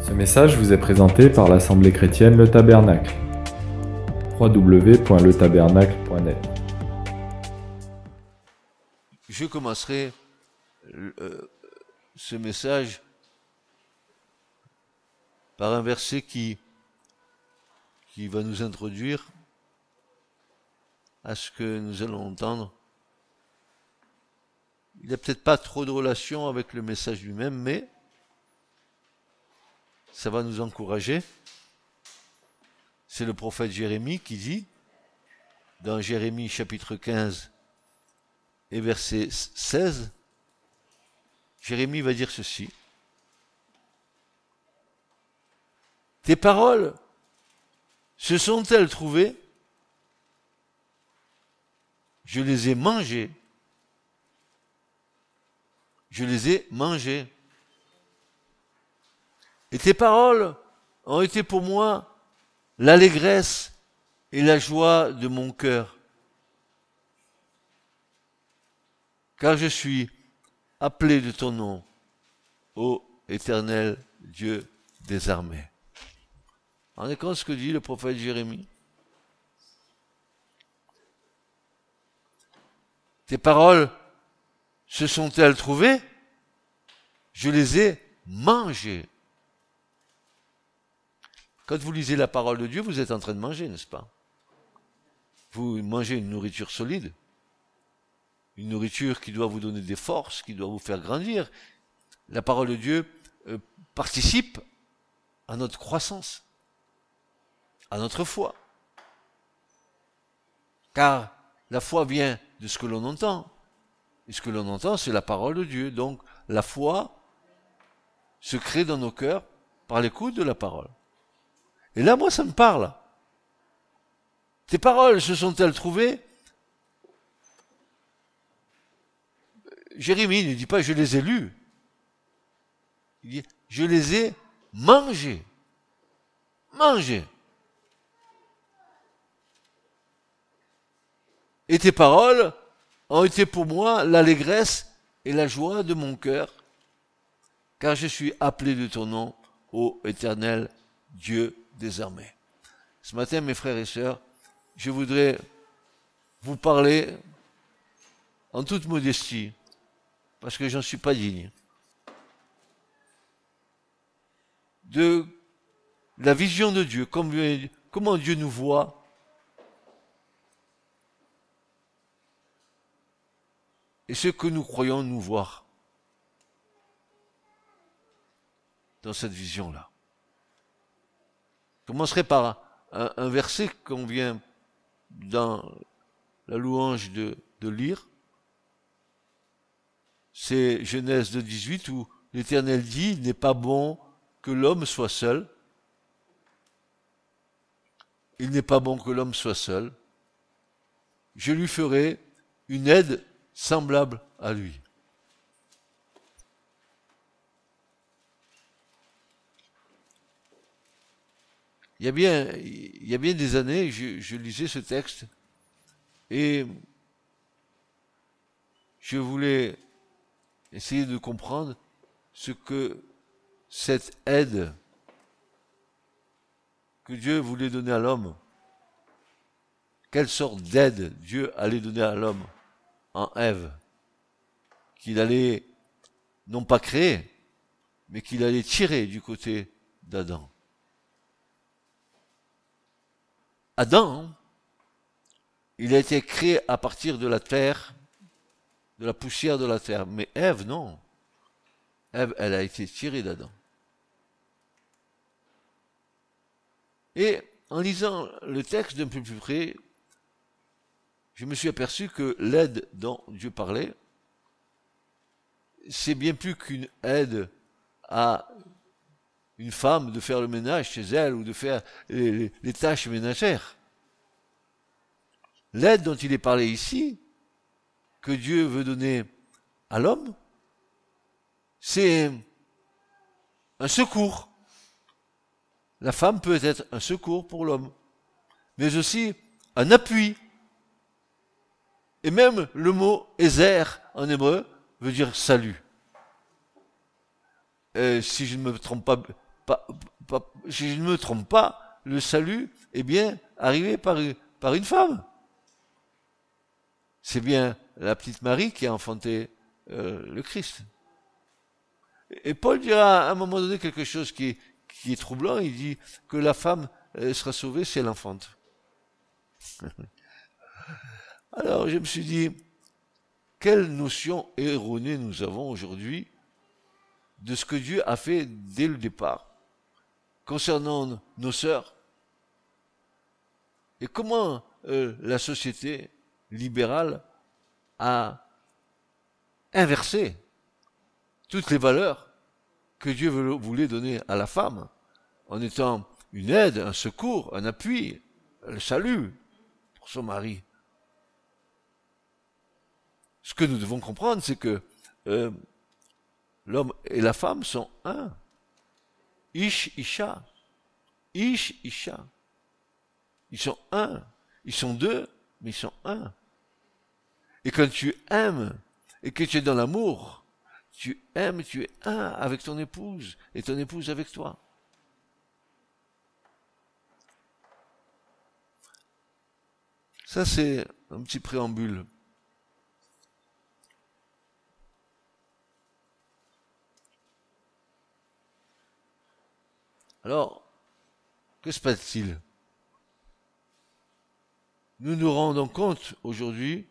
Ce message vous est présenté par l'Assemblée chrétienne Le Tabernacle. www.letabernacle.net. Je commencerai ce message par un verset qui va nous introduire à ce que nous allons entendre. Il n'a peut-être pas trop de relation avec le message lui-même, mais ça va nous encourager. C'est le prophète Jérémie qui dit, dans Jérémie chapitre 15 et verset 16, Jérémie va dire ceci. Tes paroles se sont-elles trouvées? Je les ai mangées. Je les ai mangées. Et tes paroles ont été pour moi l'allégresse et la joie de mon cœur. Car je suis appelé de ton nom, ô Éternel Dieu des armées. Vous vous rendez compte ce que dit le prophète Jérémie? Tes paroles se sont-elles trouvées? Je les ai mangées. Quand vous lisez la parole de Dieu, vous êtes en train de manger, n'est-ce pas? Vous mangez une nourriture solide, une nourriture qui doit vous donner des forces, qui doit vous faire grandir. La parole de Dieu participe à notre croissance, à notre foi. Car la foi vient de ce que l'on entend. Et ce que l'on entend, c'est la parole de Dieu. Donc la foi se crée dans nos cœurs par l'écoute de la parole. Et là, moi, ça me parle. Tes paroles se sont-elles trouvées? Jérémie ne dit pas je les ai lues. Il dit je les ai mangées. Mangées. Et tes paroles ont été pour moi l'allégresse et la joie de mon cœur, car je suis appelé de ton nom, ô Éternel Dieu des armées. Ce matin, mes frères et sœurs, je voudrais vous parler en toute modestie, parce que j'en suis pas digne, de la vision de Dieu, comment Dieu nous voit, et ce que nous croyons nous voir dans cette vision-là. Je commencerai par un verset qu'on vient dans la louange de lire. C'est Genèse 2,18 où l'Éternel dit « Il n'est pas bon que l'homme soit seul. Il n'est pas bon que l'homme soit seul. Je lui ferai une aide semblable à lui. » Il y a bien des années, je lisais ce texte et je voulais essayer de comprendre ce que cette aide que Dieu voulait donner à l'homme, quelle sorte d'aide Dieu allait donner à l'homme en Ève, qu'il allait non pas créer, mais qu'il allait tirer du côté d'Adam. Adam, il a été créé à partir de la terre, de la poussière de la terre. Mais Ève, non. Ève, elle a été tirée d'Adam. Et en lisant le texte d'un peu plus près, je me suis aperçu que l'aide dont Dieu parlait, c'est bien plus qu'une aide à une femme de faire le ménage chez elle ou de faire les tâches ménagères. L'aide dont il est parlé ici, que Dieu veut donner à l'homme, c'est un secours. La femme peut être un secours pour l'homme, mais aussi un appui. Et même le mot « ézer » en hébreu veut dire « salut ». Si je ne me trompe pas, si je ne me trompe pas, le salut est bien arrivé par une femme. C'est bien la petite Marie qui a enfanté le Christ. Et Paul dira à un moment donné quelque chose qui est troublant. Il dit que la femme sera sauvée si elle enfante. Alors je me suis dit, quelle notion erronée nous avons aujourd'hui de ce que Dieu a fait dès le départ concernant nos sœurs, et comment la société libérale a inversé toutes les valeurs que Dieu voulait donner à la femme, en étant une aide, un secours, un appui, le salut pour son mari. Ce que nous devons comprendre, c'est que l'homme et la femme sont un. Ish, Isha. Ish, Isha. Ils sont un. Ils sont deux, mais ils sont un. Et quand tu aimes et que tu es dans l'amour, tu aimes, tu es un avec ton épouse et ton épouse avec toi. Ça, c'est un petit préambule. Alors, que se passe-t-il? Nous nous rendons compte aujourd'hui,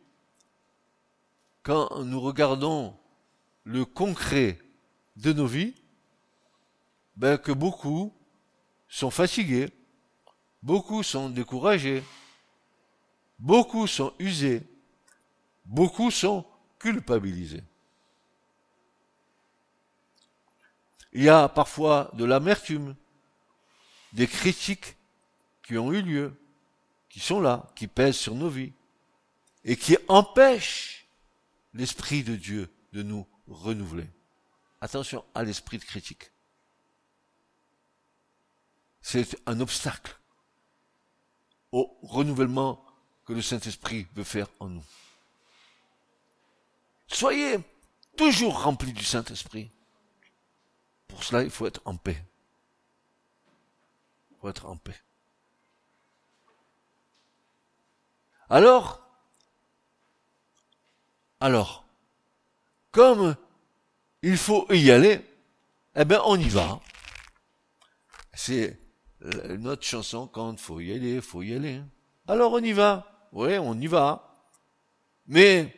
quand nous regardons le concret de nos vies, que beaucoup sont fatigués, beaucoup sont découragés, beaucoup sont usés, beaucoup sont culpabilisés. Il y a parfois de l'amertume, des critiques qui ont eu lieu, qui sont là, qui pèsent sur nos vies, et qui empêchent l'Esprit de Dieu de nous renouveler. Attention à l'esprit de critique. C'est un obstacle au renouvellement que le Saint-Esprit veut faire en nous. Soyez toujours remplis du Saint-Esprit. Pour cela, il faut être en paix. Il faut être en paix. Alors, comme il faut y aller, on y va. C'est notre chanson, quand il faut y aller, il faut y aller. Alors on y va. Oui, on y va. Mais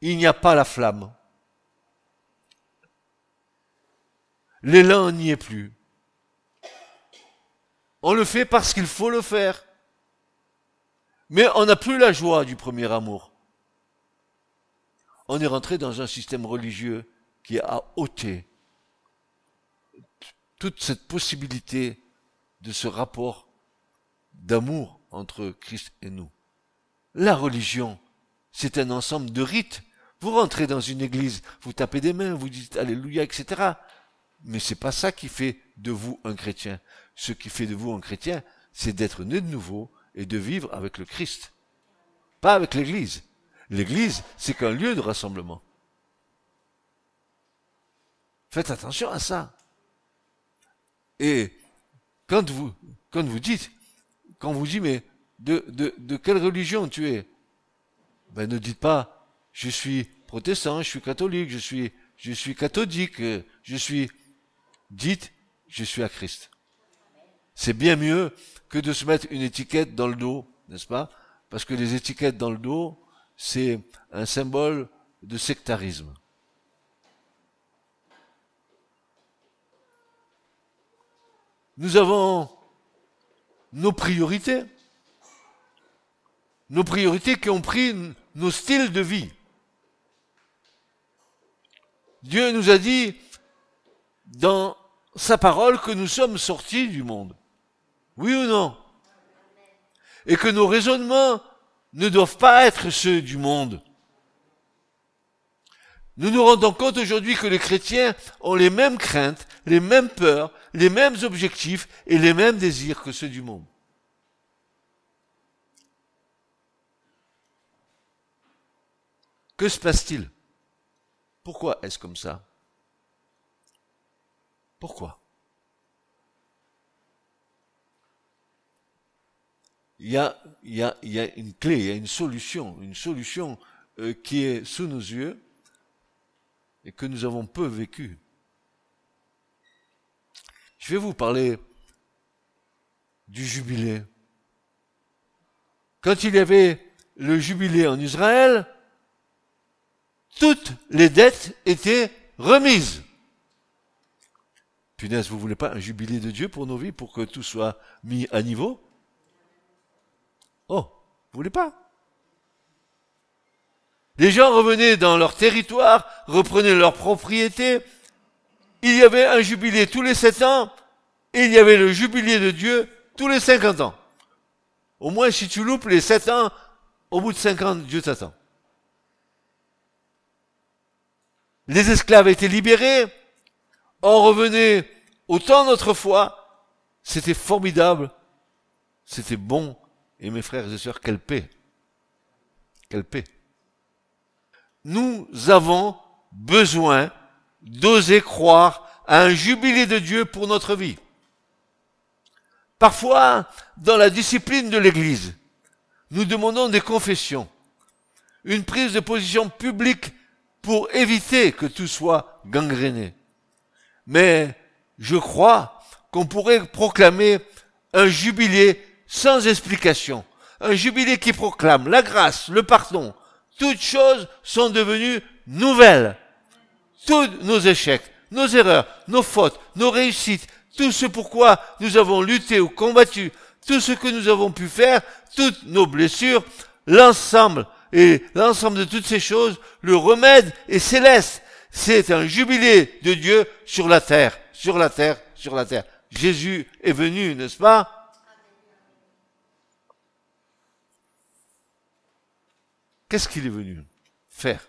il n'y a pas la flamme. L'élan n'y est plus. On le fait parce qu'il faut le faire. Mais on n'a plus la joie du premier amour. On est rentré dans un système religieux qui a ôté toute cette possibilité de ce rapport d'amour entre Christ et nous. La religion, c'est un ensemble de rites. Vous rentrez dans une église, vous tapez des mains, vous dites Alléluia, etc. Mais c'est pas ça qui fait de vous un chrétien. Ce qui fait de vous un chrétien, c'est d'être né de nouveau et de vivre avec le Christ. Pas avec l'église. L'église, c'est qu'un lieu de rassemblement. Faites attention à ça. Et quand vous dites, mais de quelle religion tu es? Ne dites pas, je suis protestant, je suis catholique, je suis cathodique, dites, je suis à Christ. C'est bien mieux que de se mettre une étiquette dans le dos, n'est-ce pas? Parce que les étiquettes dans le dos, c'est un symbole de sectarisme. Nous avons nos priorités qui ont pris nos styles de vie. Dieu nous a dit dans sa parole que nous sommes sortis du monde. Oui ou non? Et que nos raisonnements ne doivent pas être ceux du monde. Nous nous rendons compte aujourd'hui que les chrétiens ont les mêmes craintes, les mêmes peurs, les mêmes objectifs et les mêmes désirs que ceux du monde. Que se passe-t-il? Pourquoi est-ce comme ça? Pourquoi? il y a une clé, il y a une solution qui est sous nos yeux et que nous avons peu vécu. Je vais vous parler du jubilé. Quand il y avait le jubilé en Israël, toutes les dettes étaient remises. Punaise, vous voulez pas un jubilé de Dieu pour nos vies, pour que tout soit mis à niveau? Oh, vous voulez pas? Les gens revenaient dans leur territoire, reprenaient leur propriété. Il y avait un jubilé tous les 7 ans, et il y avait le jubilé de Dieu tous les 50 ans. Au moins, si tu loupes les 7 ans, au bout de 5 ans, Dieu t'attend. Les esclaves étaient libérés, on revenait au temps d'autrefois, c'était formidable, c'était bon, et mes frères et sœurs, quelle paix! Quelle paix! Nous avons besoin d'oser croire à un jubilé de Dieu pour notre vie. Parfois, dans la discipline de l'Église, nous demandons des confessions, une prise de position publique pour éviter que tout soit gangréné. Mais je crois qu'on pourrait proclamer un jubilé sans explication, un jubilé qui proclame la grâce, le pardon. Toutes choses sont devenues nouvelles. Tous nos échecs, nos erreurs, nos fautes, nos réussites, tout ce pourquoi nous avons lutté ou combattu, tout ce que nous avons pu faire, toutes nos blessures, l'ensemble de toutes ces choses, le remède est céleste. C'est un jubilé de Dieu sur la terre, sur la terre, sur la terre. Jésus est venu, n'est-ce pas? Qu'est-ce qu'il est venu faire?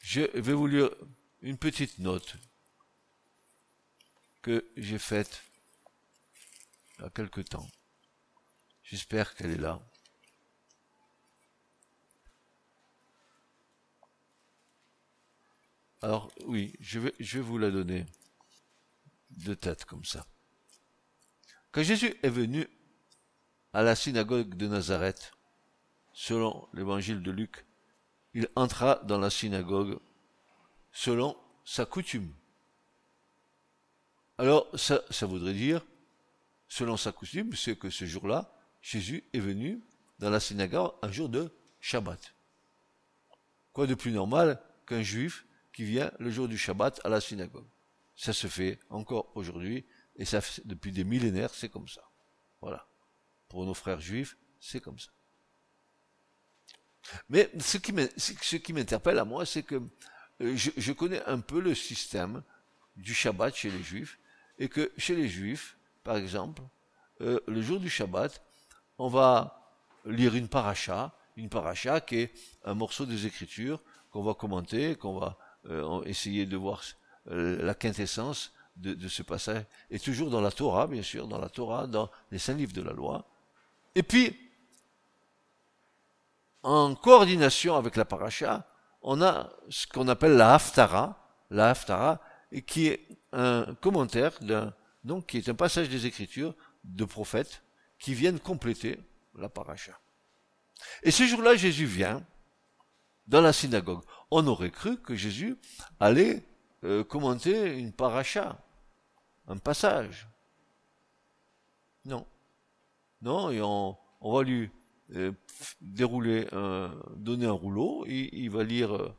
Je vais vous lire une petite note que j'ai faite il y a quelque temps. J'espère qu'elle est là. Alors oui, je vais vous la donner de tête comme ça. Quand Jésus est venu à la synagogue de Nazareth, selon l'évangile de Luc, il entra dans la synagogue selon sa coutume. Alors ça voudrait dire, selon sa coutume, c'est que ce jour-là, Jésus est venu dans la synagogue un jour de Shabbat. Quoi de plus normal qu'un juif qui vient le jour du Shabbat à la synagogue? Ça se fait encore aujourd'hui, et ça fait, depuis des millénaires, c'est comme ça. Voilà. Pour nos frères juifs, c'est comme ça. Mais ce qui m'interpelle à moi, c'est que je connais un peu le système du Shabbat chez les juifs, et que chez les juifs, par exemple, le jour du Shabbat, on va lire une paracha qui est un morceau des Écritures qu'on va commenter, qu'on va essayer de voir la quintessence de ce passage, et toujours dans la Torah, bien sûr, dans la Torah, dans les 5 livres de la loi. Et puis, en coordination avec la paracha, on a ce qu'on appelle la Haftara, et qui est un commentaire donc qui est un passage des Écritures de prophètes qui viennent compléter la paracha. Et ce jour-là, Jésus vient dans la synagogue. On aurait cru que Jésus allait commenter une paracha, un passage. Non. Non, et on va lui donner un rouleau, et il va lire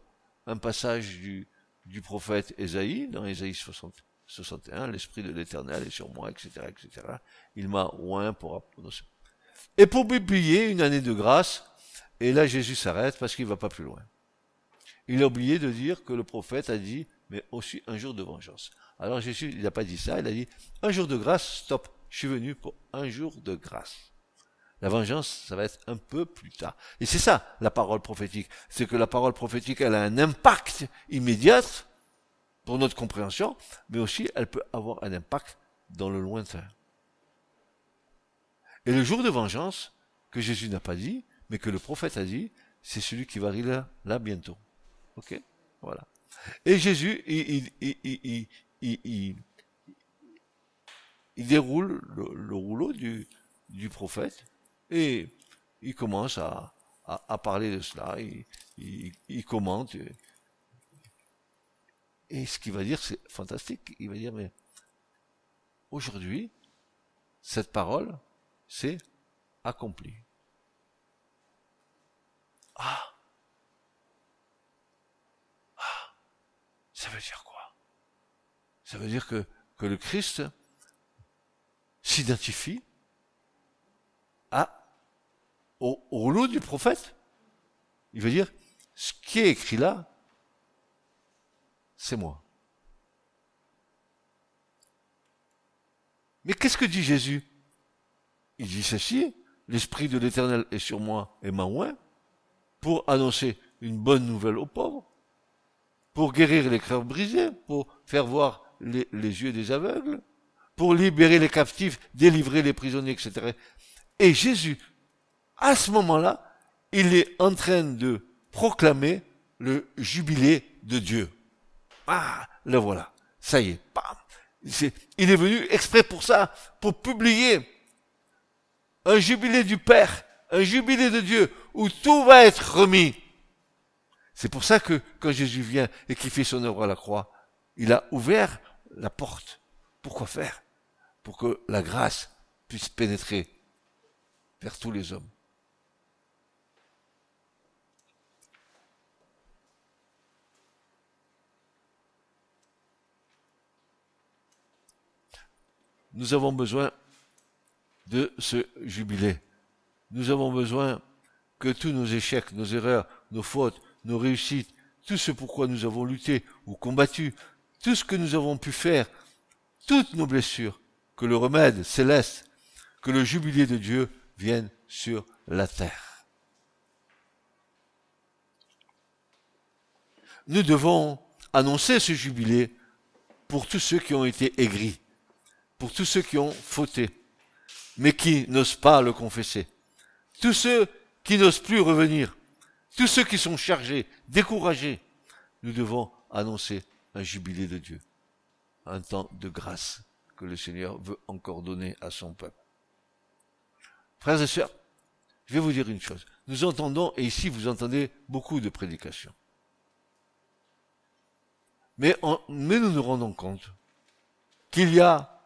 un passage du prophète Ésaïe, dans Ésaïe 61, l'Esprit de l'Éternel est sur moi, etc., etc. Il m'a oint pour et pour publier une année de grâce, et là Jésus s'arrête parce qu'il ne va pas plus loin. Il a oublié de dire que le prophète a dit, mais aussi un jour de vengeance. Alors Jésus, il n'a pas dit ça, il a dit, un jour de grâce, stop, je suis venu pour un jour de grâce. La vengeance, ça va être un peu plus tard. Et c'est ça, la parole prophétique. C'est que la parole prophétique, elle a un impact immédiat pour notre compréhension, mais aussi elle peut avoir un impact dans le lointain. Et le jour de vengeance, que Jésus n'a pas dit, mais que le prophète a dit, c'est celui qui va arriver là bientôt. Ok? Voilà. Et Jésus, il il déroule le rouleau du prophète et il commence à parler de cela, il commente. Et ce qu'il va dire, c'est fantastique. Il va dire, mais aujourd'hui, cette parole, c'est accompli. Ça veut dire quoi? Ça veut dire que le Christ s'identifie au rouleau du prophète. Il veut dire, ce qui est écrit là, c'est moi. Mais qu'est-ce que dit Jésus? Il dit ceci, l'Esprit de l'Éternel est sur moi et m'a oint pour annoncer une bonne nouvelle aux pauvres, pour guérir les cœurs brisés, pour faire voir les yeux des aveugles, pour libérer les captifs, délivrer les prisonniers, etc. Et Jésus, à ce moment-là, il est en train de proclamer le jubilé de Dieu. Ah, le voilà. Ça y est, bam. Il est venu exprès pour ça, pour publier un jubilé du Père, un jubilé de Dieu, où tout va être remis. C'est pour ça que quand Jésus vient et qu'il fait son œuvre à la croix, il a ouvert la porte. Pourquoi faire? Pour que la grâce puisse pénétrer vers tous les hommes. Nous avons besoin de ce jubilé. Nous avons besoin que tous nos échecs, nos erreurs, nos fautes, nos réussites, tout ce pourquoi nous avons lutté ou combattu, tout ce que nous avons pu faire, toutes nos blessures, que le remède céleste, que le jubilé de Dieu vienne sur la terre. Nous devons annoncer ce jubilé pour tous ceux qui ont été aigris, pour tous ceux qui ont fauté, mais qui n'osent pas le confesser. Tous ceux qui n'osent plus revenir, tous ceux qui sont chargés, découragés, nous devons annoncer un jubilé de Dieu, un temps de grâce que le Seigneur veut encore donner à son peuple. Frères et sœurs, je vais vous dire une chose. Nous entendons, et ici vous entendez beaucoup de prédications. Mais nous nous rendons compte qu'il y a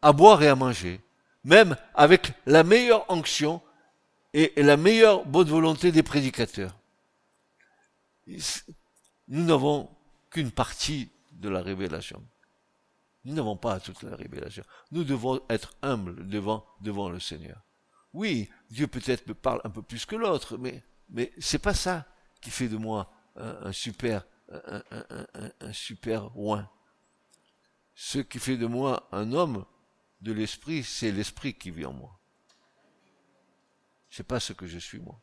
à boire et à manger, même avec la meilleure onction et la meilleure bonne volonté des prédicateurs. Nous n'avons qu'une partie de la révélation. Nous n'avons pas toute la révélation. Nous devons être humbles devant le Seigneur. Oui, Dieu peut-être me parle un peu plus que l'autre, mais c'est pas ça qui fait de moi un super oint. Ce qui fait de moi un homme de l'esprit, c'est l'esprit qui vit en moi. C'est pas ce que je suis moi.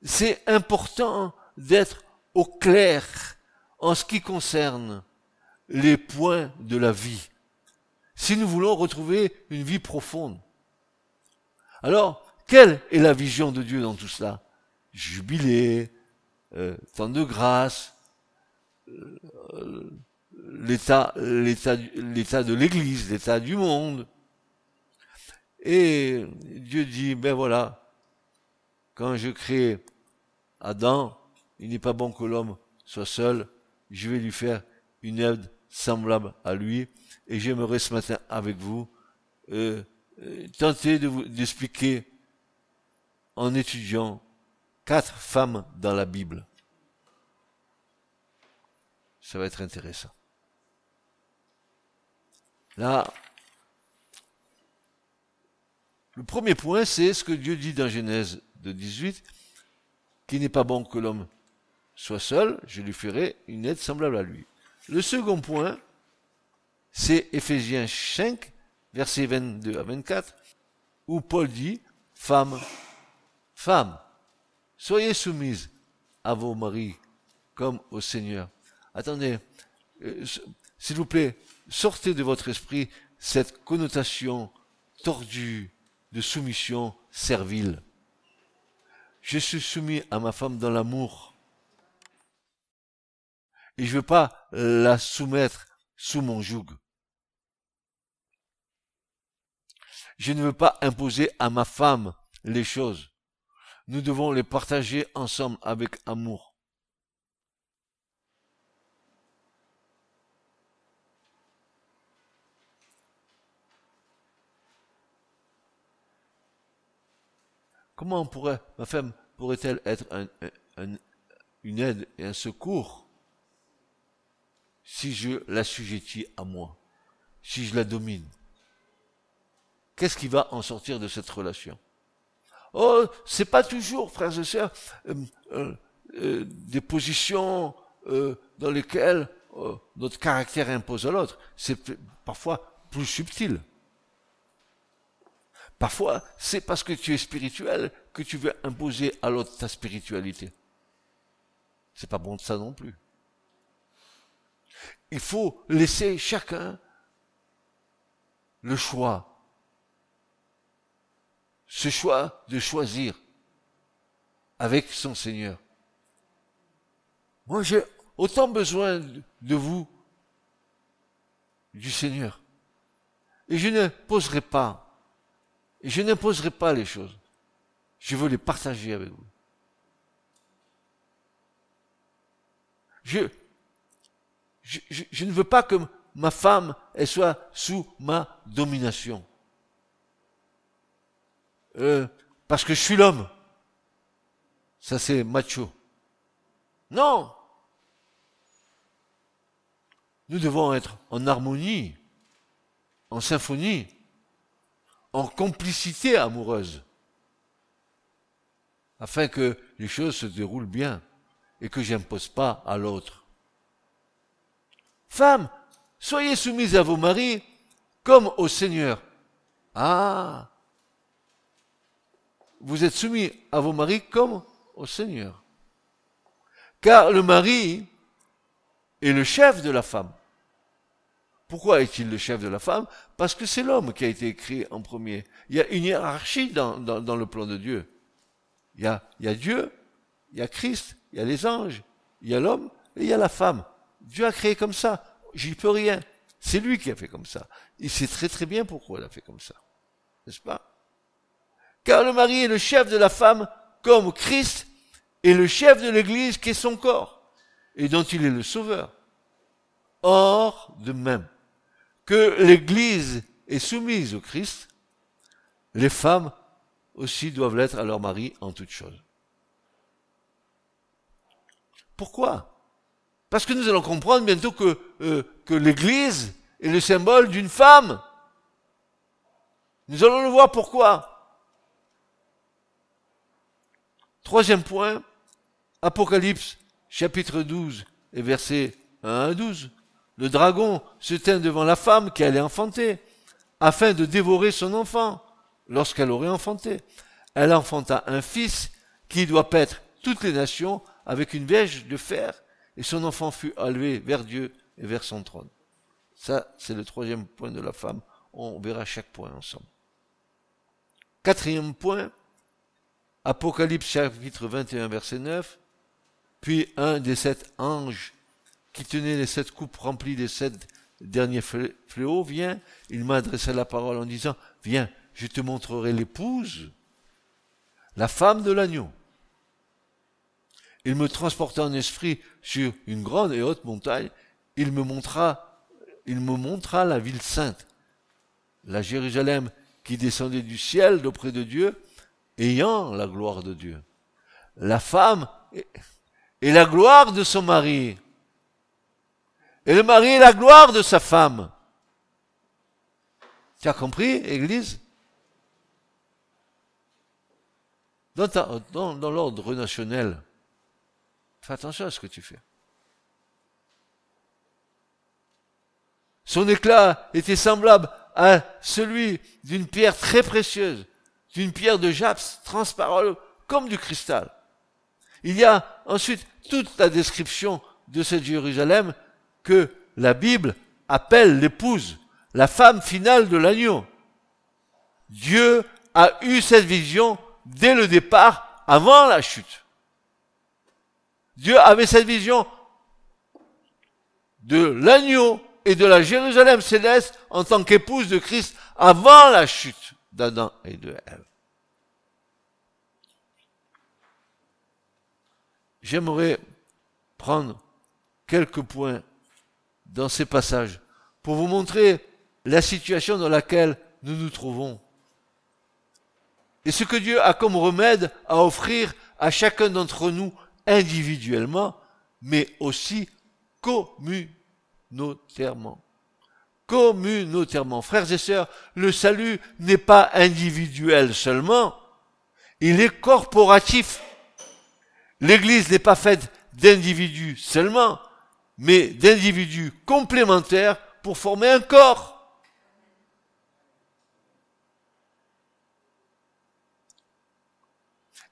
C'est important d'être au clair en ce qui concerne les points de la vie. Si nous voulons retrouver une vie profonde. Alors, quelle est la vision de Dieu dans tout cela? Jubilé, temps de grâce, l'état de l'Église, l'état du monde. Et Dieu dit, ben voilà, quand je crée Adam, il n'est pas bon que l'homme soit seul, je vais lui faire une aide semblable à lui, et j'aimerais ce matin avec vous tenter de vous d'expliquer en étudiant 4 femmes dans la Bible. Ça va être intéressant. Là, le premier point, c'est ce que Dieu dit dans Genèse 18, qu'il n'est pas bon que l'homme soit seul, je lui ferai une aide semblable à lui. Le second point, c'est Éphésiens 5, versets 22 à 24, où Paul dit, femmes, soyez soumises à vos maris comme au Seigneur. Attendez, s'il vous plaît, sortez de votre esprit cette connotation tordue de soumission servile. Je suis soumis à ma femme dans l'amour. Et je ne veux pas la soumettre sous mon joug. Je ne veux pas imposer à ma femme les choses. Nous devons les partager ensemble avec amour. Comment ma femme pourrait-elle être une aide et un secours si je l'assujettis à moi, si je la domine? Qu'est-ce qui va en sortir de cette relation? Oh, c'est pas toujours, frères et sœurs, des positions dans lesquelles notre caractère impose à l'autre. C'est parfois plus subtil. Parfois, c'est parce que tu es spirituel que tu veux imposer à l'autre ta spiritualité. C'est pas bon de ça non plus. Il faut laisser chacun le choix. Ce choix de choisir avec son Seigneur. Moi, j'ai autant besoin de vous, du Seigneur. Et je n'imposerai pas. Et je n'imposerai pas les choses. Je veux les partager avec vous. Je ne veux pas que ma femme elle soit sous ma domination. Parce que je suis l'homme. Ça c'est macho. Non. Nous devons être en harmonie, en symphonie, en complicité amoureuse, afin que les choses se déroulent bien et que j'impose pas à l'autre. Femmes, soyez soumises à vos maris comme au Seigneur. Ah, vous êtes soumis à vos maris comme au Seigneur. Car le mari est le chef de la femme. Pourquoi est-il le chef de la femme? Parce que c'est l'homme qui a été créé en premier. Il y a une hiérarchie dans le plan de Dieu. Il y a Dieu, il y a Christ, il y a les anges, il y a l'homme et il y a la femme. Dieu a créé comme ça. J'y peux rien. C'est lui qui a fait comme ça. Il sait très très bien pourquoi il a fait comme ça. N'est-ce pas? Car le mari est le chef de la femme comme Christ est le chef de l'Église qui est son corps et dont il est le sauveur. Or, de même que l'Église est soumise au Christ, les femmes aussi doivent l'être à leur mari en toutes choses. Pourquoi? Parce que nous allons comprendre bientôt que l'Église est le symbole d'une femme. Nous allons le voir pourquoi. Troisième point, Apocalypse chapitre 12 et versets 1 à 12. Le dragon se tint devant la femme qui allait enfanter, afin de dévorer son enfant, lorsqu'elle aurait enfanté. Elle enfanta un fils qui doit paître toutes les nations avec une verge de fer, et son enfant fut élevé vers Dieu et vers son trône. Ça, c'est le troisième point de la femme. On verra chaque point ensemble. Quatrième point, Apocalypse chapitre 21 verset 9, puis un des 7 anges qui tenait les 7 coupes remplies des 7 derniers fléaux, vient, il m'a adressé la parole en disant, viens, je te montrerai l'épouse, la femme de l'agneau. Il me transporta en esprit sur une grande et haute montagne, il me montra la ville sainte, la Jérusalem qui descendait du ciel d'auprès de Dieu, ayant la gloire de Dieu. La femme est la gloire de son mari. Et le mari est la gloire de sa femme. Tu as compris, Église? Dans l'ordre relationnel, fais attention à ce que tu fais. Son éclat était semblable à celui d'une pierre très précieuse, d'une pierre de jaspis transparente comme du cristal. Il y a ensuite toute la description de cette Jérusalem que la Bible appelle l'épouse, la femme finale de l'agneau. Dieu a eu cette vision dès le départ, avant la chute. Dieu avait cette vision de l'agneau et de la Jérusalem céleste en tant qu'épouse de Christ avant la chute d'Adam et de Ève. J'aimerais prendre quelques points dans ces passages pour vous montrer la situation dans laquelle nous nous trouvons. Et ce que Dieu a comme remède à offrir à chacun d'entre nous individuellement, mais aussi communautairement. Communautairement. Frères et sœurs, le salut n'est pas individuel seulement, il est corporatif. L'Église n'est pas faite d'individus seulement, mais d'individus complémentaires pour former un corps.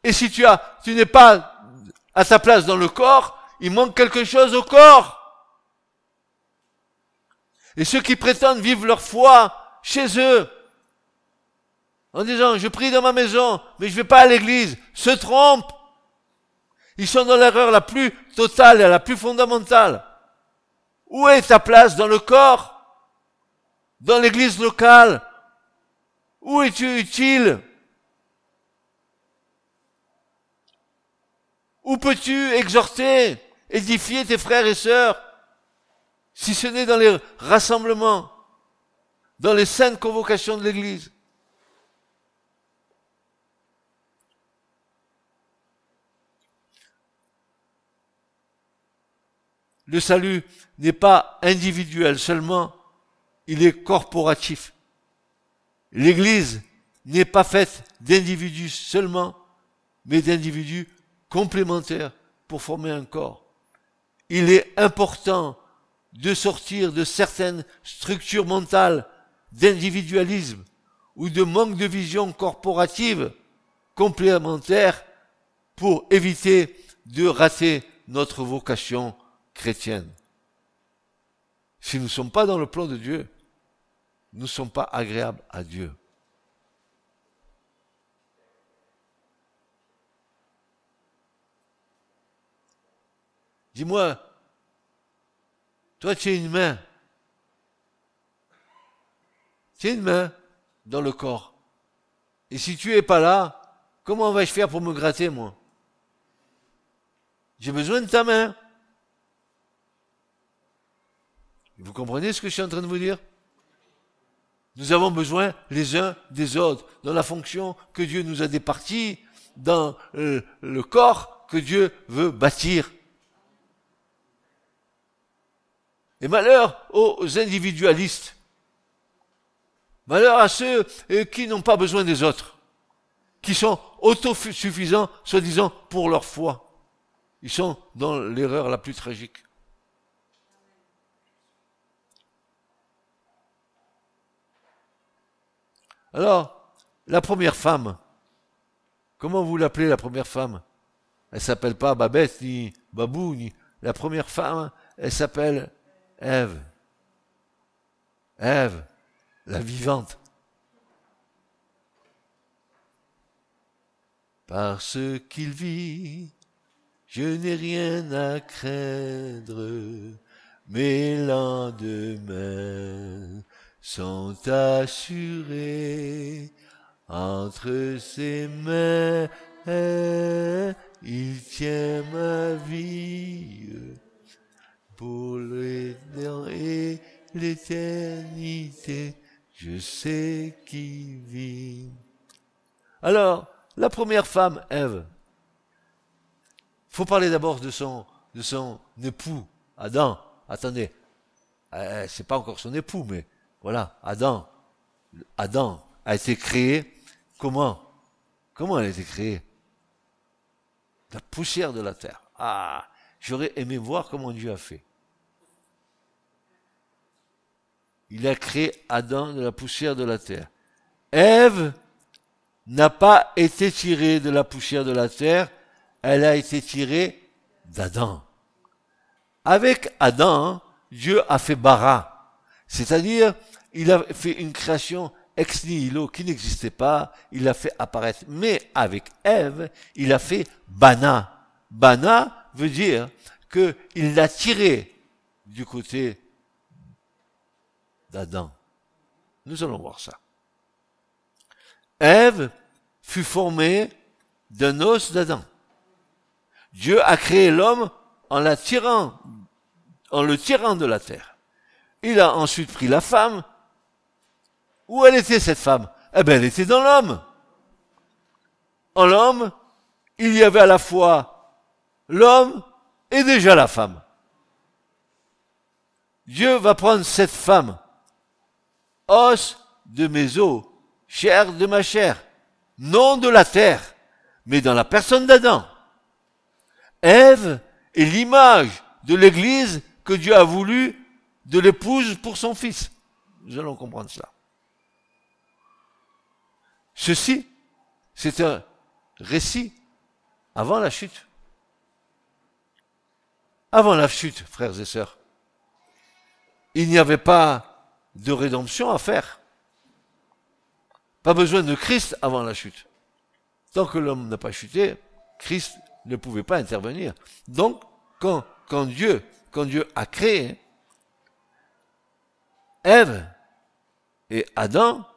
Et si tu n'es pas à ta place dans le corps, il manque quelque chose au corps. Et ceux qui prétendent vivre leur foi chez eux, en disant, je prie dans ma maison, mais je vais pas à l'église, se trompent. Ils sont dans l'erreur la plus totale et la plus fondamentale. Où est ta place dans le corps? Dans l'église locale? Où es-tu utile? Où peux-tu exhorter, édifier tes frères et sœurs, si ce n'est dans les rassemblements, dans les saintes convocations de l'église? Le salut n'est pas individuel seulement, il est corporatif. L'Église n'est pas faite d'individus seulement, mais d'individus complémentaires pour former un corps. Il est important de sortir de certaines structures mentales d'individualisme ou de manque de vision corporative complémentaire pour éviter de rater notre vocation chrétienne. Si nous ne sommes pas dans le plan de Dieu, nous ne sommes pas agréables à Dieu. Dis-moi, toi tu as une main. Tu as une main dans le corps. Et si tu es pas là, comment vais-je faire pour me gratter, moi? J'ai besoin de ta main. Vous comprenez ce que je suis en train de vous dire? Nous avons besoin les uns des autres, dans la fonction que Dieu nous a départie, dans le corps que Dieu veut bâtir. Et malheur aux individualistes, malheur à ceux qui n'ont pas besoin des autres, qui sont autosuffisants, soi-disant, pour leur foi. Ils sont dans l'erreur la plus tragique. Alors, la première femme, comment vous l'appelez la première femme? Elle s'appelle pas Babette, ni Babou, ni... La première femme, elle s'appelle Ève. Ève, la vivante. Parce qu'il vit, je n'ai rien à craindre, mes lendemains sont assurés entre ses mains, il tient ma vie pour l'éternité, je sais qui vit. Alors, la première femme, Ève, faut parler d'abord de son époux, Adam. Attendez, c'est pas encore son époux, mais voilà, Adam. Adam a été créé comment? Comment elle a été créée? La poussière de la terre. Ah, j'aurais aimé voir comment Dieu a fait. Il a créé Adam de la poussière de la terre. Ève n'a pas été tirée de la poussière de la terre, elle a été tirée d'Adam. Avec Adam, Dieu a fait bara, c'est-à-dire il a fait une création ex nihilo qui n'existait pas, il l'a fait apparaître. Mais avec Ève, il a fait bana. Bana veut dire qu'il l'a tiré du côté d'Adam. Nous allons voir ça. Ève fut formée d'un os d'Adam. Dieu a créé l'homme en le tirant de la terre. Il a ensuite pris la femme. Où elle était cette femme? Eh bien, elle était dans l'homme. En l'homme, il y avait à la fois l'homme et déjà la femme. Dieu va prendre cette femme, os de mes os, chair de ma chair, non de la terre, mais dans la personne d'Adam. Ève est l'image de l'Église que Dieu a voulu de l'épouse pour son fils. Nous allons comprendre cela. Ceci, c'est un récit avant la chute. Avant la chute, frères et sœurs, il n'y avait pas de rédemption à faire. Pas besoin de Christ avant la chute. Tant que l'homme n'a pas chuté, Christ ne pouvait pas intervenir. Donc, quand Dieu a créé Ève et Adam,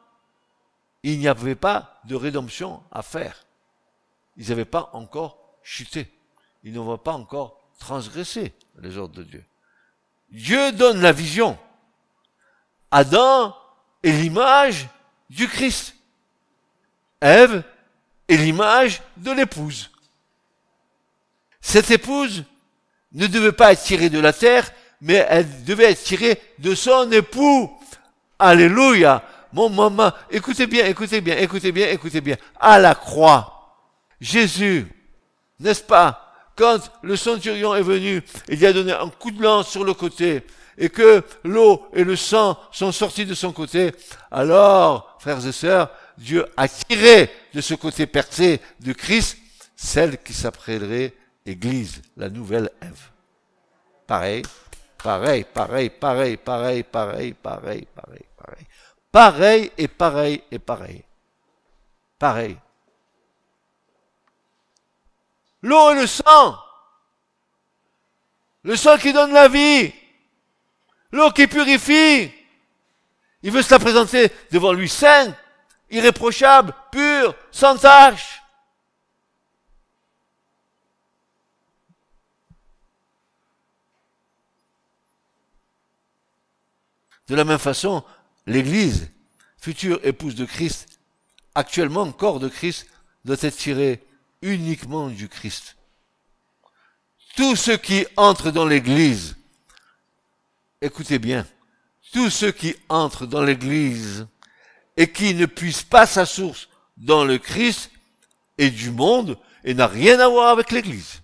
il n'y avait pas de rédemption à faire. Ils n'avaient pas encore chuté. Ils n'avaient pas encore transgressé les ordres de Dieu. Dieu donne la vision. Adam est l'image du Christ. Ève est l'image de l'épouse. Cette épouse ne devait pas être tirée de la terre, mais elle devait être tirée de son époux. Alléluia. Mon maman, écoutez bien. À la croix, Jésus, n'est-ce pas, quand le centurion est venu, il lui a donné un coup de lance sur le côté, et que l'eau et le sang sont sortis de son côté, alors, frères et sœurs, Dieu a tiré de ce côté percé de Christ celle qui s'appellerait Église, la nouvelle Ève. Pareil. Pareil et pareil. L'eau et le sang. Le sang qui donne la vie. L'eau qui purifie. Il veut se la présenter devant lui sainte, irréprochable, pure, sans tache. De la même façon, l'Église, future épouse de Christ, actuellement corps de Christ, doit être tiré uniquement du Christ. Tous ceux qui entrent dans l'Église, écoutez bien, tous ceux qui entrent dans l'Église et qui ne puissent pas sa source dans le Christ est du monde et n'a rien à voir avec l'Église.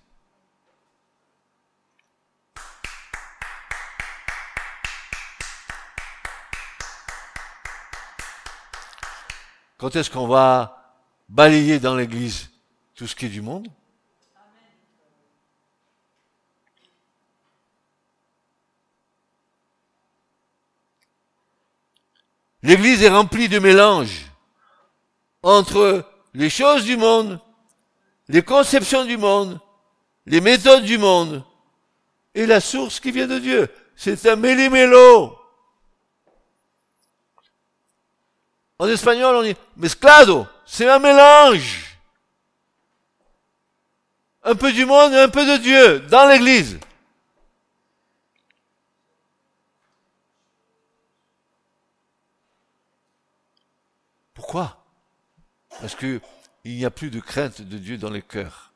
Quand est-ce qu'on va balayer dans l'Église tout ce qui est du monde? L'Église est remplie de mélanges entre les choses du monde, les conceptions du monde, les méthodes du monde et la source qui vient de Dieu. C'est un méli-mélo. En espagnol, on dit mezclado. C'est un mélange. Un peu du monde et un peu de Dieu dans l'Église. Pourquoi? Parce que il n'y a plus de crainte de Dieu dans les cœurs.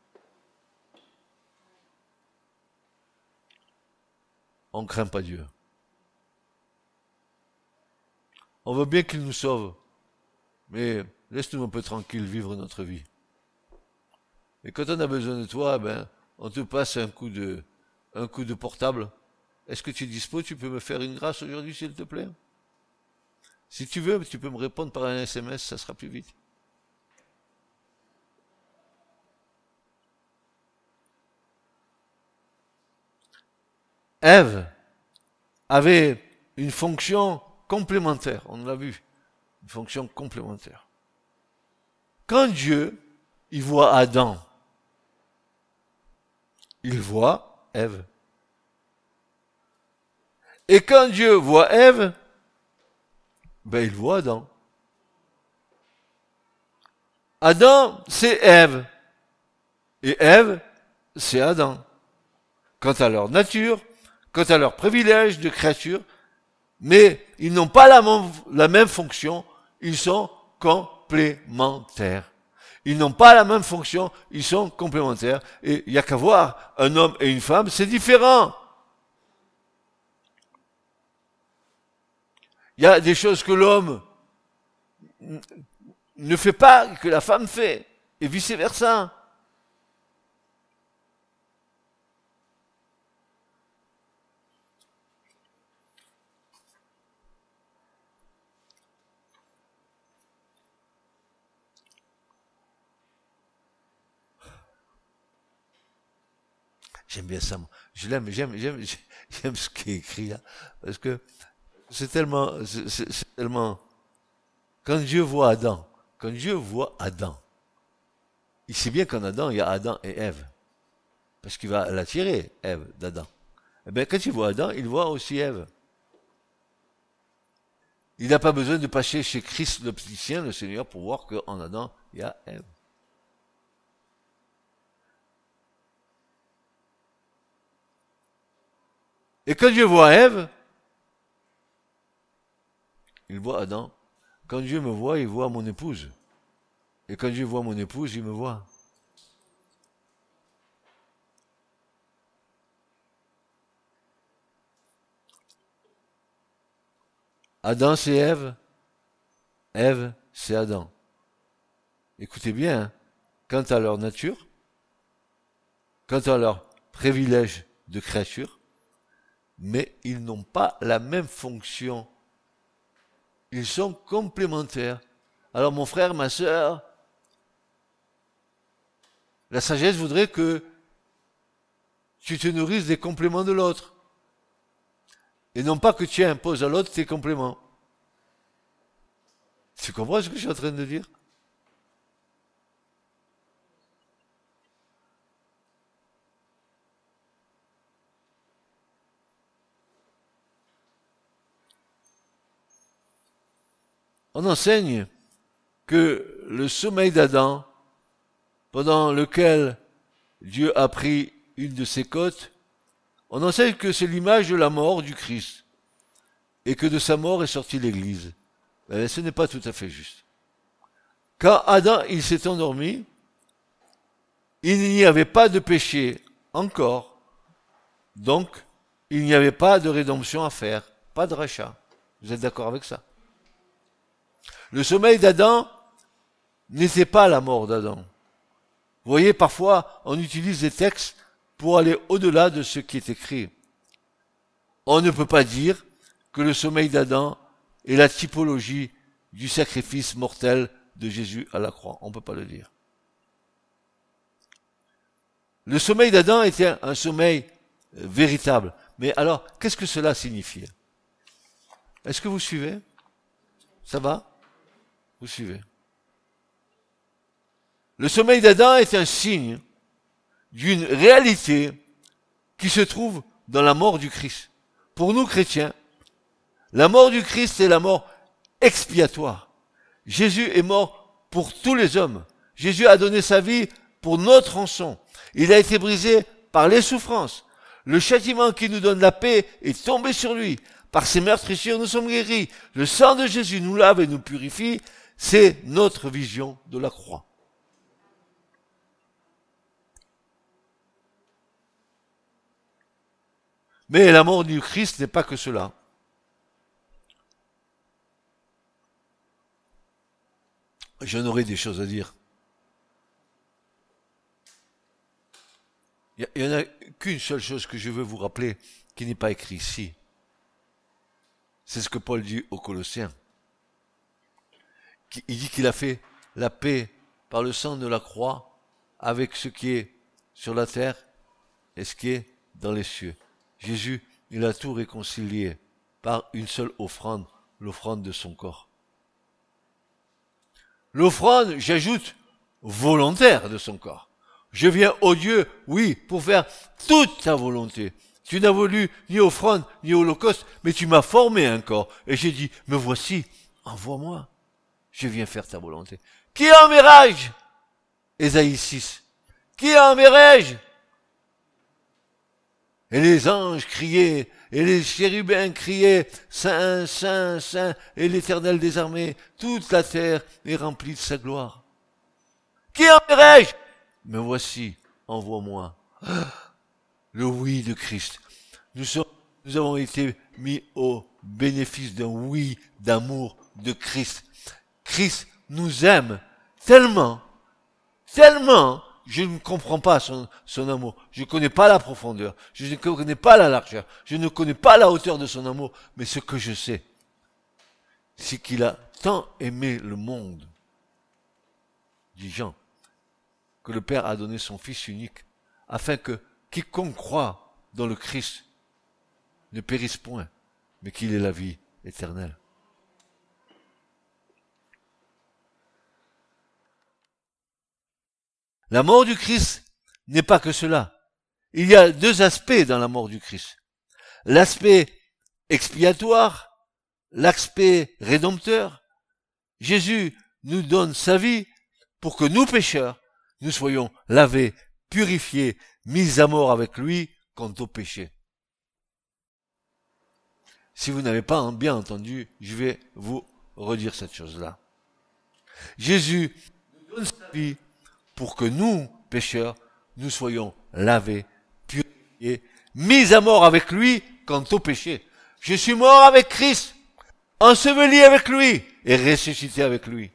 On ne craint pas Dieu. On veut bien qu'il nous sauve, mais laisse-nous un peu tranquille vivre notre vie. Et quand on a besoin de toi, on te passe un coup de portable. Est-ce que tu es dispo? Tu peux me faire une grâce aujourd'hui, s'il te plaît? Si tu veux, tu peux me répondre par un SMS, ça sera plus vite. Ève avait une fonction complémentaire, on l'a vu, une fonction complémentaire. Quand Dieu, il voit Adam, il voit Ève. Et quand Dieu voit Ève, Ben, il voit Adam. Adam, c'est Ève. Et Ève, c'est Adam. Quant à leur nature, quant à leur privilège de créature, mais ils n'ont pas la même fonction, ils sont complémentaires. Ils n'ont pas la même fonction, ils sont complémentaires. Et il n'y a qu'à voir, un homme et une femme, c'est différent. Il y a des choses que l'homme ne fait pas, que la femme fait, et vice-versa. J'aime bien ça, moi. Je l'aime, j'aime ce qui est écrit là. Parce que c'est tellement, quand Dieu voit Adam, il sait bien qu'en Adam, il y a Adam et Ève. Parce qu'il va l'attirer, Ève, d'Adam. Eh bien, quand il voit Adam, il voit aussi Ève. Il n'a pas besoin de passer chez Christ l'opticien, le Seigneur, pour voir qu'en Adam, il y a Ève. Et quand Dieu voit Ève, il voit Adam. Quand Dieu me voit, il voit mon épouse. Et quand Dieu voit mon épouse, il me voit. Adam, c'est Ève. Ève, c'est Adam. Écoutez bien, hein. Quant à leur nature, quant à leur privilège de créature, mais ils n'ont pas la même fonction. Ils sont complémentaires. Alors mon frère, ma sœur, la sagesse voudrait que tu te nourrisses des compléments de l'autre. Et non pas que tu imposes à l'autre tes compléments. Tu comprends ce que je suis en train de dire? On enseigne que le sommeil d'Adam, pendant lequel Dieu a pris une de ses côtes, on enseigne que c'est l'image de la mort du Christ, et que de sa mort est sortie l'Église. Mais ce n'est pas tout à fait juste. Quand Adam il s'est endormi, il n'y avait pas de péché encore, donc il n'y avait pas de rédemption à faire, pas de rachat. Vous êtes d'accord avec ça? Le sommeil d'Adam n'était pas la mort d'Adam. Vous voyez, parfois, on utilise des textes pour aller au-delà de ce qui est écrit. On ne peut pas dire que le sommeil d'Adam est la typologie du sacrifice mortel de Jésus à la croix. On ne peut pas le dire. Le sommeil d'Adam était un sommeil véritable. Mais alors, qu'est-ce que cela signifiait? Est-ce que vous suivez? Ça va? Vous suivez? Le sommeil d'Adam est un signe d'une réalité qui se trouve dans la mort du Christ. Pour nous chrétiens, la mort du Christ est la mort expiatoire. Jésus est mort pour tous les hommes. Jésus a donné sa vie pour notre rançon. Il a été brisé par les souffrances. Le châtiment qui nous donne la paix est tombé sur lui. Par ses meurtrissures, nous sommes guéris. Le sang de Jésus nous lave et nous purifie. C'est notre vision de la croix. Mais la mort du Christ n'est pas que cela. J'en aurais des choses à dire. Il n'y en a qu'une seule chose que je veux vous rappeler qui n'est pas écrit ici. C'est ce que Paul dit aux Colossiens. Il dit qu'il a fait la paix par le sang de la croix avec ce qui est sur la terre et ce qui est dans les cieux. Jésus, il a tout réconcilié par une seule offrande, l'offrande de son corps. L'offrande, j'ajoute, volontaire de son corps. Je viens au Dieu, oui, pour faire toute ta volonté. Tu n'as voulu ni offrande, ni holocauste, mais tu m'as formé un corps. Et j'ai dit, me voici, envoie-moi, je viens faire ta volonté. Qui enverrai-je? Ésaïe 6. Qui enverrai-je? Et les anges criaient, et les chérubins criaient, Saint, Saint, Saint, et l'Éternel des armées, toute la terre est remplie de sa gloire. Qui enverrai-je? Me voici, envoie-moi. Le oui de Christ. Nous avons été mis au bénéfice d'un oui d'amour de Christ. Christ nous aime tellement, tellement, je ne comprends pas son amour. Je ne connais pas la profondeur. Je ne connais pas la largeur. Je ne connais pas la hauteur de son amour. Mais ce que je sais, c'est qu'il a tant aimé le monde, dit Jean, que le Père a donné son Fils unique, afin que quiconque croit dans le Christ ne périsse point, mais qu'il ait la vie éternelle. La mort du Christ n'est pas que cela. Il y a deux aspects dans la mort du Christ. L'aspect expiatoire, l'aspect rédempteur. Jésus nous donne sa vie pour que nous pécheurs, nous soyons lavés, purifiés, mis à mort avec lui quant au péché. Si vous n'avez pas bien entendu, je vais vous redire cette chose-là. Jésus nous donne sa vie pour que nous, pécheurs, nous soyons lavés, purifiés, mis à mort avec lui quant au péché. Je suis mort avec Christ, enseveli avec lui et ressuscité avec lui.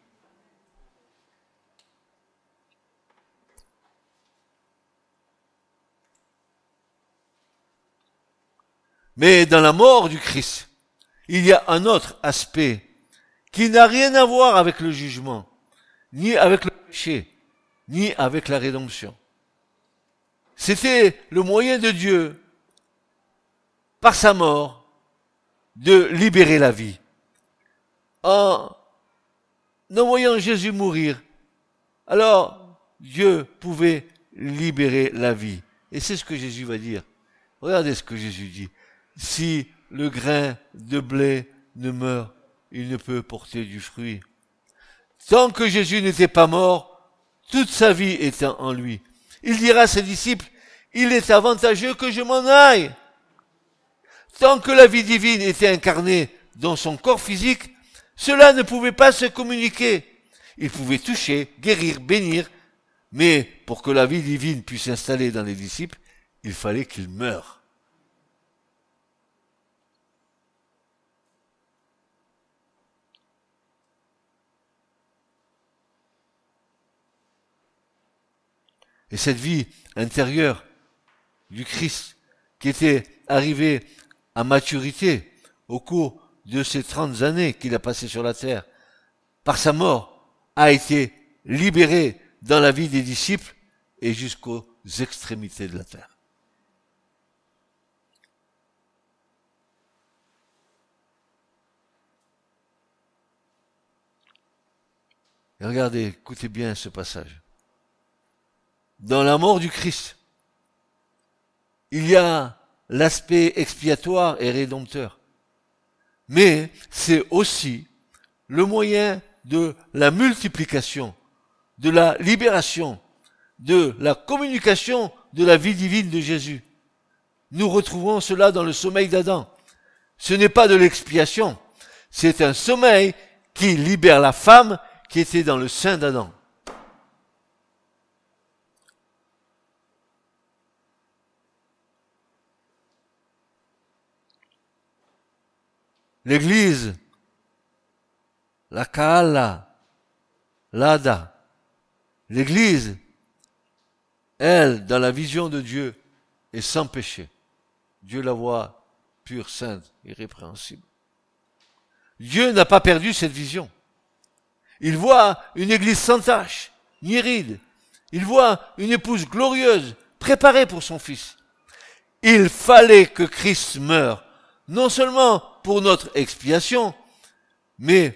Mais dans la mort du Christ, il y a un autre aspect qui n'a rien à voir avec le jugement, ni avec le péché, ni avec la rédemption. C'était le moyen de Dieu, par sa mort, de libérer la vie. En voyant Jésus mourir, alors Dieu pouvait libérer la vie. Et c'est ce que Jésus va dire. Regardez ce que Jésus dit. Si le grain de blé ne meurt, il ne peut porter du fruit. Tant que Jésus n'était pas mort, toute sa vie était en lui. Il dira à ses disciples, il est avantageux que je m'en aille. Tant que la vie divine était incarnée dans son corps physique, cela ne pouvait pas se communiquer. Il pouvait toucher, guérir, bénir, mais pour que la vie divine puisse s'installer dans les disciples, il fallait qu'il meure. Et cette vie intérieure du Christ, qui était arrivée à maturité au cours de ces 30 années qu'il a passées sur la terre, par sa mort, a été libérée dans la vie des disciples et jusqu'aux extrémités de la terre. Et regardez, écoutez bien ce passage. Dans la mort du Christ, il y a l'aspect expiatoire et rédempteur. Mais c'est aussi le moyen de la multiplication, de la libération, de la communication de la vie divine de Jésus. Nous retrouvons cela dans le sommeil d'Adam. Ce n'est pas de l'expiation, c'est un sommeil qui libère la femme qui était dans le sein d'Adam. L'Église, la Kaala, l'Ada, l'Église, elle, dans la vision de Dieu, est sans péché. Dieu la voit pure, sainte, irrépréhensible. Dieu n'a pas perdu cette vision. Il voit une Église sans tache, ni ride. Il voit une épouse glorieuse, préparée pour son Fils. Il fallait que Christ meure, non seulement pour notre expiation, mais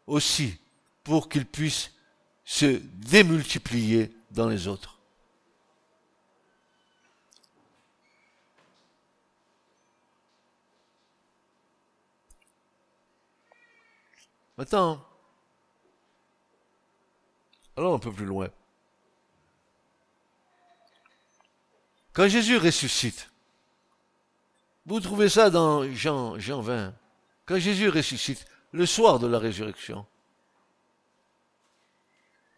aussi pour qu'il puisse se démultiplier dans les autres. Maintenant, allons un peu plus loin. Quand Jésus ressuscite, vous trouvez ça dans Jean 20, quand Jésus ressuscite, le soir de la résurrection,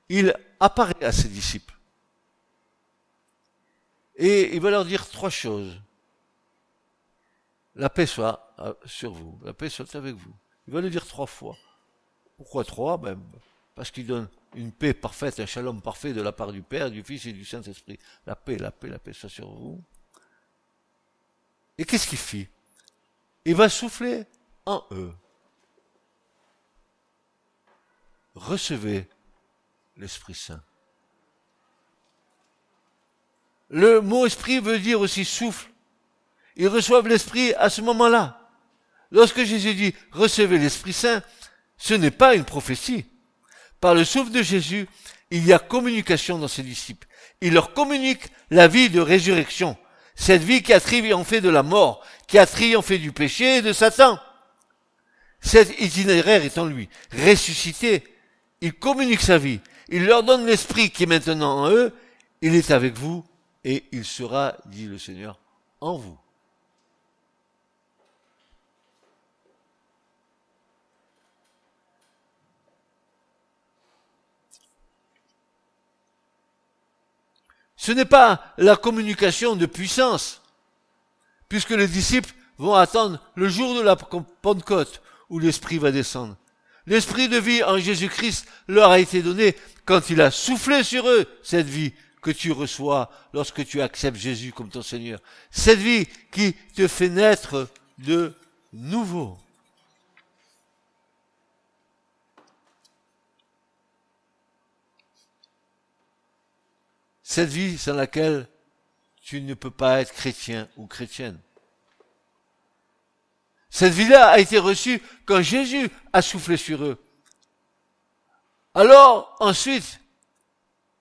il apparaît à ses disciples. Et il va leur dire 3 choses. La paix soit sur vous, la paix soit avec vous. Il va le dire 3 fois. Pourquoi 3? Parce qu'il donne une paix parfaite, un shalom parfait de la part du Père, du Fils et du Saint-Esprit. La paix soit sur vous. Et qu'est-ce qu'il fit? Il va souffler en eux. Recevez l'Esprit Saint. Le mot esprit veut dire aussi souffle. Ils reçoivent l'Esprit à ce moment-là. Lorsque Jésus dit « recevez l'Esprit Saint », ce n'est pas une prophétie. Par le souffle de Jésus, il y a communication dans ses disciples. Il leur communique la vie de résurrection. Cette vie qui a triomphé de la mort, qui a triomphé du péché et de Satan. Cet itinéraire est en lui. Ressuscité, il communique sa vie. Il leur donne l'Esprit qui est maintenant en eux. Il est avec vous et il sera, dit le Seigneur, en vous. Ce n'est pas la communication de puissance, puisque les disciples vont attendre le jour de la Pentecôte où l'Esprit va descendre. L'Esprit de vie en Jésus-Christ leur a été donné quand il a soufflé sur eux cette vie que tu reçois lorsque tu acceptes Jésus comme ton Seigneur. Cette vie qui te fait naître de nouveau. Cette vie sans laquelle tu ne peux pas être chrétien ou chrétienne. Cette vie-là a été reçue quand Jésus a soufflé sur eux. Alors, ensuite,